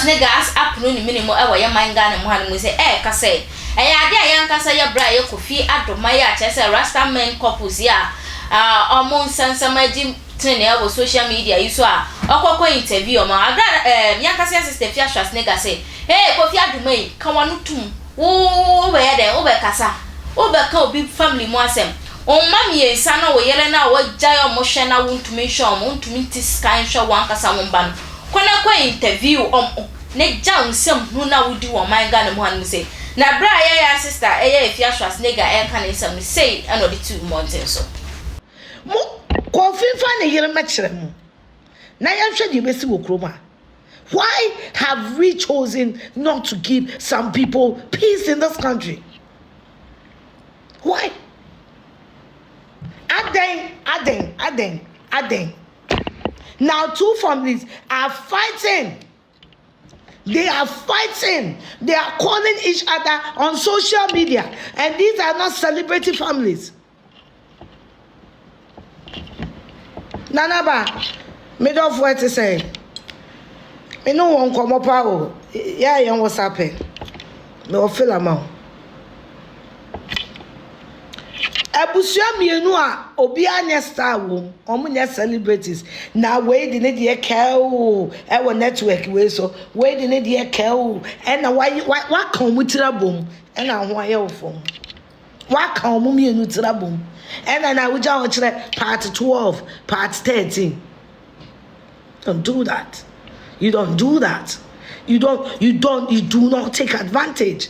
Schwarzenegger's up no minimum ever your mind gun and one we say kase ade yan kasa ya bra ye Kofi Adoma ya chese rasta men couples ya omon sansamaji trend e wo social media you so okoko interview ma agra yan kasa sister Afia Schwar say hey Kofi Adoma yi kan wanu tum wo be de wo be kasa wo be ka obi family mu asem on mami e sana wo yele na wo jayo mo hwe na wontumi hwe mo ntumi tiskan hwe wan kasa wo mba no kona kwa interview ne jaw nsem hu na wodi wo man ga ne mo han say na bra ya sister Afia Schwar kan nsem say anodi 2 months so mo Kofi fa ne yere ma kire mu na ya hwe di besi wo kroma. Why have we chosen not to give some people peace in this country? Why? Aden. Now 2 families are fighting. They are fighting. They are calling each other on social media. And these are not celebrity families. Nanaba, me don't what to say. Me no one come up out. Yeah, what's happening? Me feel amount. Abusua mienu a obi anya star wo omunya celebrities na we di ne de kawo e wo network we so we di ne de kawo e na wa kan mu tira bom e na ho aye wo fom wa kan mu mienu tira bom e na wo ja ho kire part 12 part 13. Don't do that. You don't do that. You do not take advantage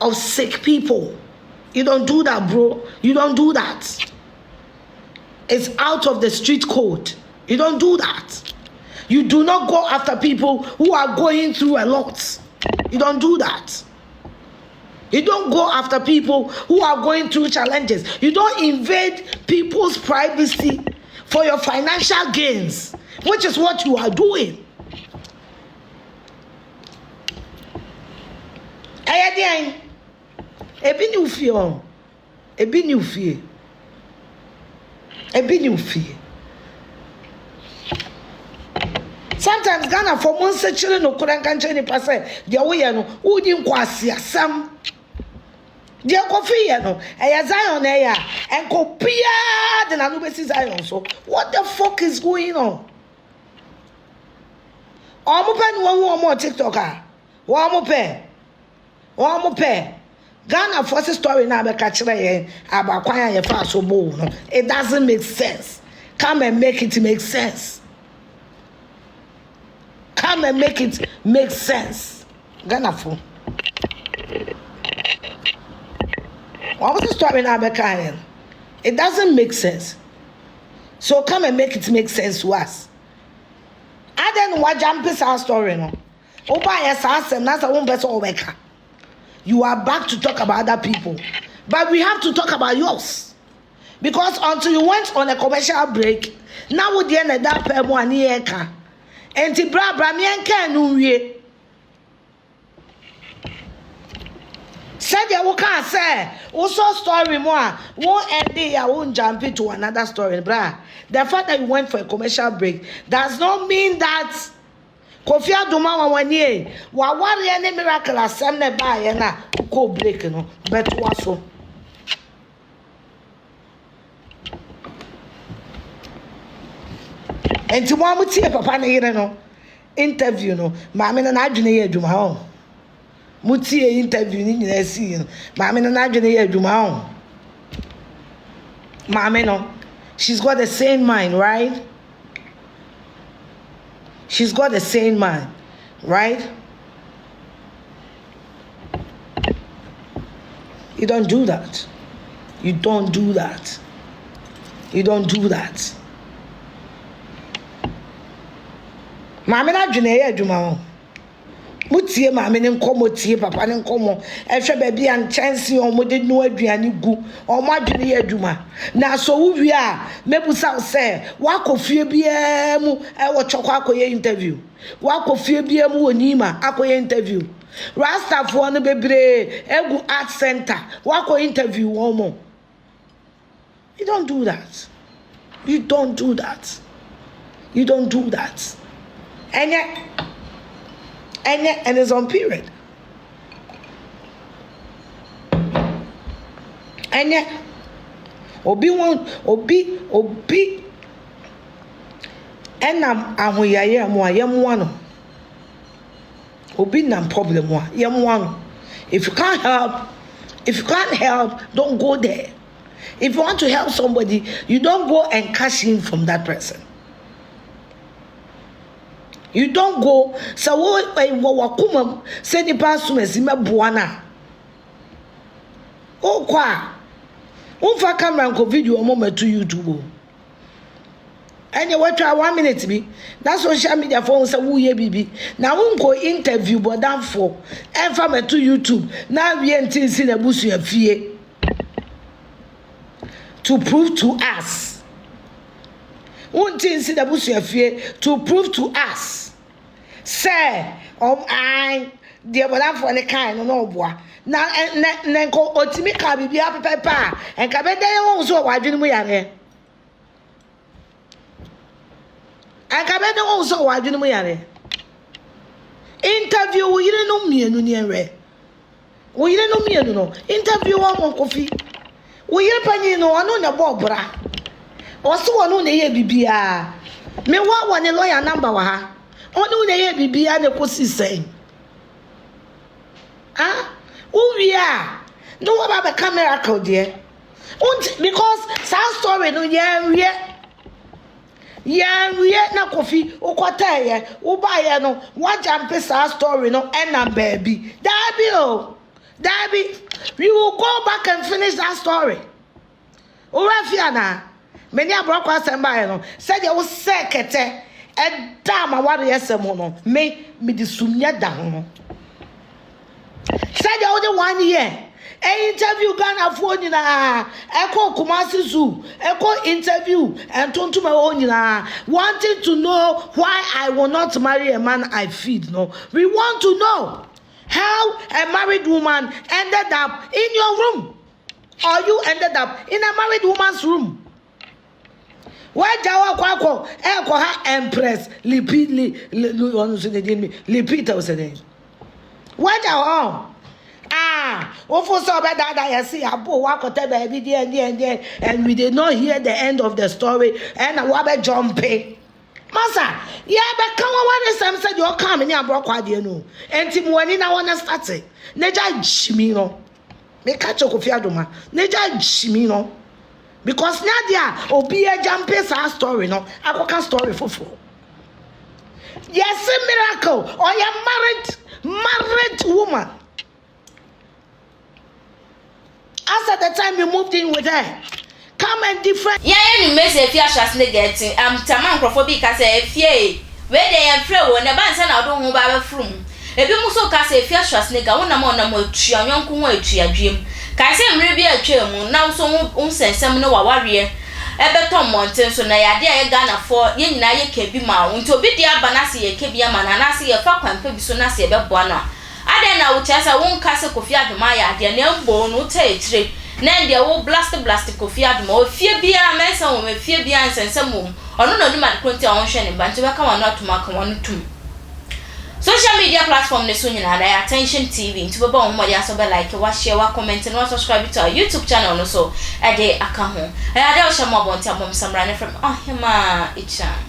of sick people. You don't do that, bro. You don't do that. It's out of the street code. You don't do that. You do not go after people who are going through a lot. You don't do that. You don't go after people who are going through challenges. You don't invade people's privacy for your financial gains, which is what you are doing. Ebi new fee. Sometimes Ghana for months children no couldn't can't any person. The way no who didn't quasi some. Dear Kofi no Zion and Kopia the Nanubesi Zion. So what the fuck is going on? One more TikToker. One more pair. Ghana forces story now be catching about kwanya ye fa so bo no. It doesn't make sense. Come and make it make sense. Come and make it make sense. Ghana for. What was the story now be catching? It doesn't make sense. So come and make it make sense to us. I don't want jump our story no. Oba yes asem na sa won be so obeka. You are back to talk about other people. But we have to talk about yours. Because until you went on a commercial break, now with the end of that per one year ka. And ti bra mi enka no wie. Said ya wo kan say, wo so story mo a, wo end ya won jump into another story, bra. The fact that you went for a commercial break does not mean that Kofi Adoma wanye wa ware ne miracle asem ne ba ye na ko break no but waso enti mo amutie papa ne yire no interview no maame na adwene ye adwuma ho mutie interview ni nyina si no maame na adwene ye adwuma ho maame no she's got the same mind, right? She's got the same mind, right? You don't do that. You don't do that. You don't do that. Mama na dwene ye adwuma ho. Mutie mama ne nkomo tie papa ne nkomo. Ehwe ba bia nchanse o mo de no aduane gu. O mo adwene ye adwuma. Na so wo wi a mebusa se wakofie bia mu e wo chokwa akoye interview. Wakofie bia mu onima akoye interview. Rastafo no bebre egu art center. Wako interview wo mo. You don't do that. You don't do that. You don't do that. And yet and it's on period. And obi enam ahoyaye mo ayemwa no obi nam problem wa yemwa no. If you can't help, don't go there. If you want to help somebody, you don't go and cash in from that person. You don't go so wakuma say the pastor mesima buana. O kwa unfa camera ko video mo to YouTube. And you watch 1 minute be that social media phone say wo ye bibi na unko interview bodan for and from to YouTube now we entin si na busu afie to prove to us untin si na busu afie to prove to us say I the bodan for the kind no boa na ko otimi ka bibi apepa and ka be dey won so wadwene mu yare. I can't also why didn't we are interview we didn't know me no near we didn't know me no interview one Kofi we didn't penny no one on the bobra also one on the bibia me what one a lawyer number ha on the bibia the pussy saying who we are no about the camera code there because some story no yeah, we na Kofi ukota ye ubaye no one jump sa story no and baby Dabi we will go back and finish that story. Afia na many abroko asemba no said you sekete e dama ware yesem no me di sumnya da ho said you the 1 year interview Ghana for nyina eko Kumasi Zoo eko interview and tonto my own nyina wanting to know why I will not marry a man I feed. No, we want to know how a married woman ended up in your room or you ended up in a married woman's room. Where jawa kwako eko ha empress lipita usede where jawa ofo so be that you see abo wakote baby there and we did not hear the end of the story and we be jumping masa yeah be kan one some said you come ni abro kwade no enti mo ani na wanna start neja jimi no me catch Kofi Adoma neja jimi no because nadia obi e jumping sa story no akoka story fofo yes miracle or you married woman. As at the time you moved in with her, come and different. Yeah, you may say Afia Schwar getting. Taman Crawford say fie. Where they are free when the bands and I don't move by from. If you so cast a Afia Schwar one among them to your young way to your dream. Can say maybe a chairman now so unsen some no warrior. Ebeton Mountain so na ya dia Ghana for yen na ye kebi ma unto be dia banasi ye kebia man na se ye fa kwampa bi so na se be boa no. Ade na wo chesa won kase Kofi Adoma ya de na mbo no ta etire na de wo blast Kofi Adoma o fie bia mesa wo me fie bia nsensem wo ono no ni ma kronti a won hwe ne ba nti be ka won atoma ka won tum social media platform ne so nyina da Attention TV nti be ba won mo ya so be like wa share wa comment and wa subscribe to our YouTube channel no so ade aka ho ade o shamo abonti abom samra ne from ahema icha